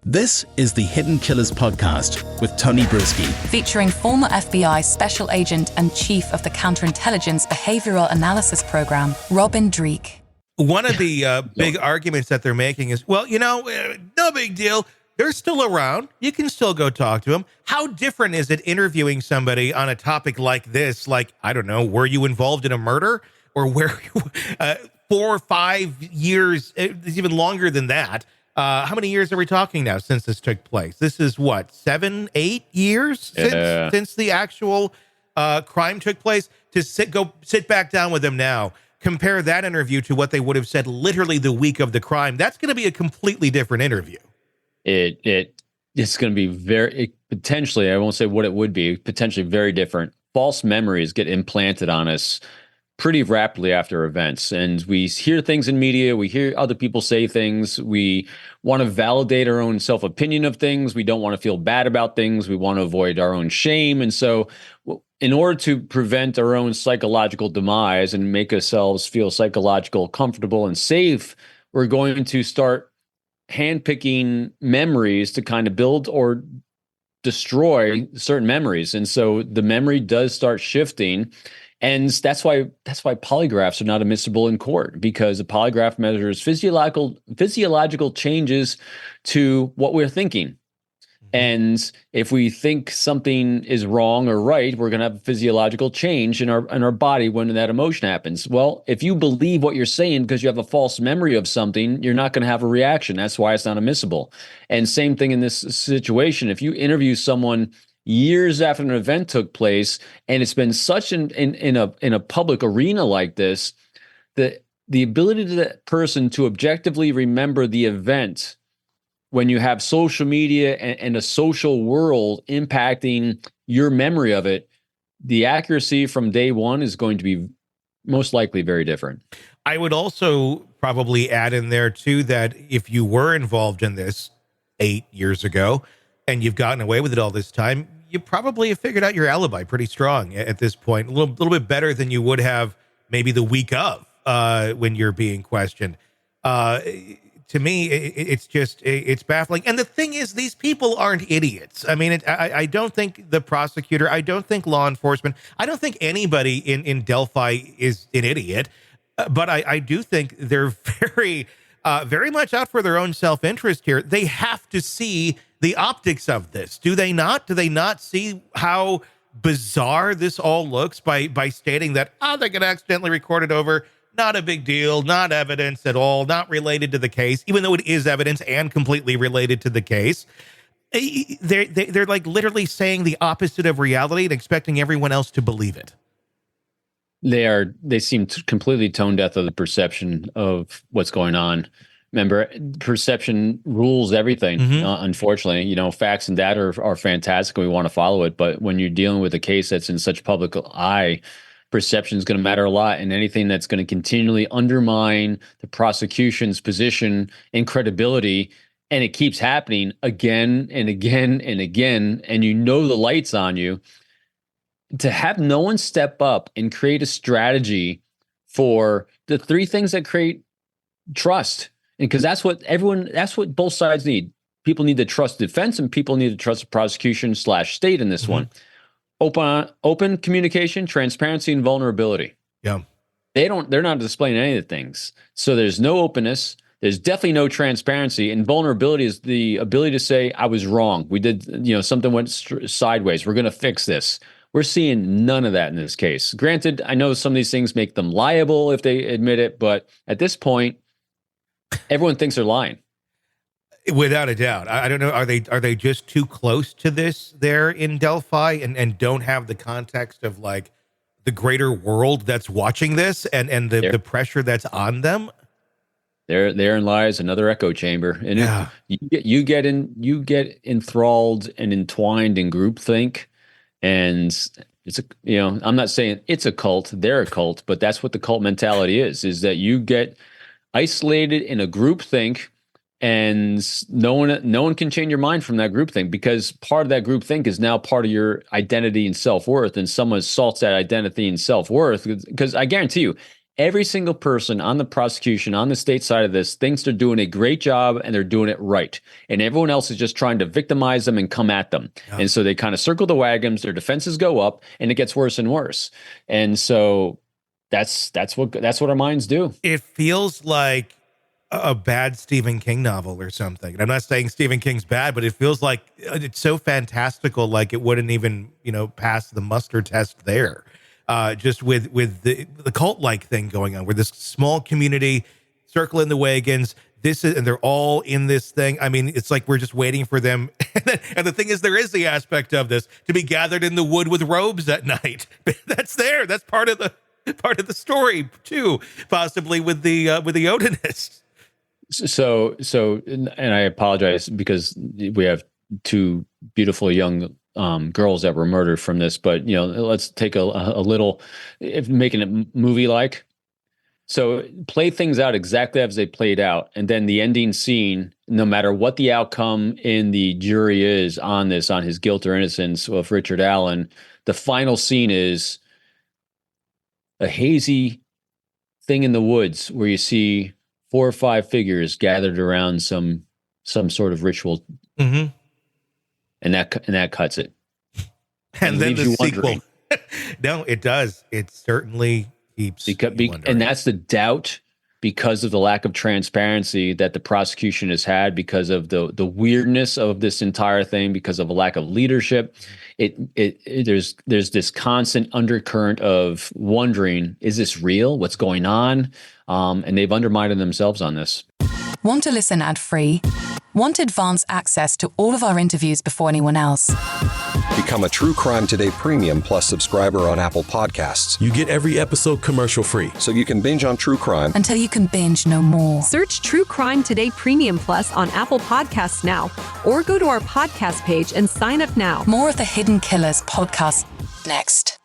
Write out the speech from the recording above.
This is the Hidden Killers podcast with Tony Brueski, featuring former FBI Special Agent and Chief of the Counterintelligence Behavioral Analysis Program, Robin Dreeke. One of the big arguments that they're making is, well, no big deal. They're still around. You can still go talk to them. How different is it interviewing somebody on a topic like this? Like, I don't know, were you involved in a murder? Or were you 4 or 5 years, even longer than that? How many years are we talking now since this took place? This is what, 7, 8 years since the actual crime took place? To sit back down with them now, compare that interview to what they would have said literally the week of the crime. That's going to be a completely different interview. It's going to be potentially, I won't say what it would be, potentially very different. False memories get implanted on us pretty rapidly after events. And we hear things in media, we hear other people say things, we want to validate our own self-opinion of things, we don't want to feel bad about things, we want to avoid our own shame. And so in order to prevent our own psychological demise and make ourselves feel psychological, comfortable, and safe, we're going to start handpicking memories to kind of build or destroy certain memories. And so the memory does start shifting. And that's why polygraphs are not admissible in court, because a polygraph measures physiological changes to what we're thinking. And if we think something is wrong or right, we're going to have a physiological change in our body when that emotion happens. Well, if you believe what you're saying because you have a false memory of something, you're not going to have a reaction. That's why it's not admissible. And same thing in this situation. If you interview someone years after an event took place, and it's been such in a public arena like this, the ability of that person to objectively remember the event when you have social media and a social world impacting your memory of it, the accuracy from day one is going to be most likely very different. I would also probably add in there too that if you were involved in this 8 years ago and you've gotten away with it all this time, you probably have figured out your alibi pretty strong at this point, a little bit better than you would have maybe the week of when you're being questioned. To me, it's baffling. And the thing is, these people aren't idiots. I mean, I don't think the prosecutor, I don't think law enforcement, I don't think anybody in Delphi is an idiot. But I do think they're very much out for their own self-interest here. They have to see the optics of this. Do they not? Do they not see how bizarre this all looks by stating that, they could accidentally record it over? Not a big deal, not evidence at all, not related to the case, even though it is evidence and completely related to the case. They're like literally saying the opposite of reality and expecting everyone else to believe it. They seem completely tone deaf of the perception of what's going on. Remember, perception rules everything. Unfortunately, facts and data are fantastic. We want to follow it. But when you're dealing with a case that's in such public eye, perception is going to matter a lot. And anything that's going to continually undermine the prosecution's position and credibility, and it keeps happening again and again and again, and the light's on you, to have no one step up and create a strategy for the 3 things that create trust. And because that's what both sides need. People need to trust defense, and people need to trust the prosecution / state in this one. Open communication, transparency, and vulnerability. Yeah. They're not displaying any of the things. So there's no openness. There's definitely no transparency, and vulnerability is the ability to say, I was wrong. We did, something went sideways. We're going to fix this. We're seeing none of that in this case. Granted, I know some of these things make them liable if they admit it, but at this point, everyone thinks they're lying. Without a doubt. I don't know. Are they just too close to this there in Delphi and don't have the context of like the greater world that's watching this and the pressure that's on them? Therein lies another echo chamber. And yeah. you get enthralled and entwined in groupthink. And it's I'm not saying it's a cult, they're a cult, but that's what the cult mentality is that you get isolated in a groupthink, and no one can change your mind from that groupthink, because part of that groupthink is now part of your identity and self-worth, and someone assaults that identity and self-worth, because I guarantee you, Every single person on the prosecution, on the state side of this, thinks they're doing a great job and they're doing it right. And everyone else is just trying to victimize them and come at them. Yeah. And so they kind of circle the wagons, their defenses go up, and it gets worse and worse. And so that's what our minds do. It feels like a bad Stephen King novel or something. And I'm not saying Stephen King's bad, but it feels like it's so fantastical, like it wouldn't even, pass the muster test there. Just with the cult-like thing going on, where this small community circling the wagons, and they're all in this thing. I mean, it's like we're just waiting for them. And the thing is, there is the aspect of this to be gathered in the wood with robes at night. That's there. That's part of the story too, possibly with the Odinist. So, and I apologize because we have two beautiful young girls that were murdered from this, but let's take a little, if making it movie-like. So play things out exactly as they played out, and then the ending scene, no matter what the outcome in the jury is on his guilt or innocence of Richard Allen, the final scene is a hazy thing in the woods where you see 4 or 5 figures gathered around some sort of ritual. Mm-hmm. And that cuts it. And then the sequel. No, it does. It certainly keeps and that's the doubt because of the lack of transparency that the prosecution has had, because of the weirdness of this entire thing, because of a lack of leadership. There's this constant undercurrent of wondering, is this real? What's going on? And they've undermined themselves on this. Want to listen ad-free? Want advanced access to all of our interviews before anyone else? Become a True Crime Today Premium Plus subscriber on Apple Podcasts. You get every episode commercial-free, so you can binge on true crime until you can binge no more. Search True Crime Today Premium Plus on Apple Podcasts now, or go to our podcast page and sign up now. More of the Hidden Killers podcast next.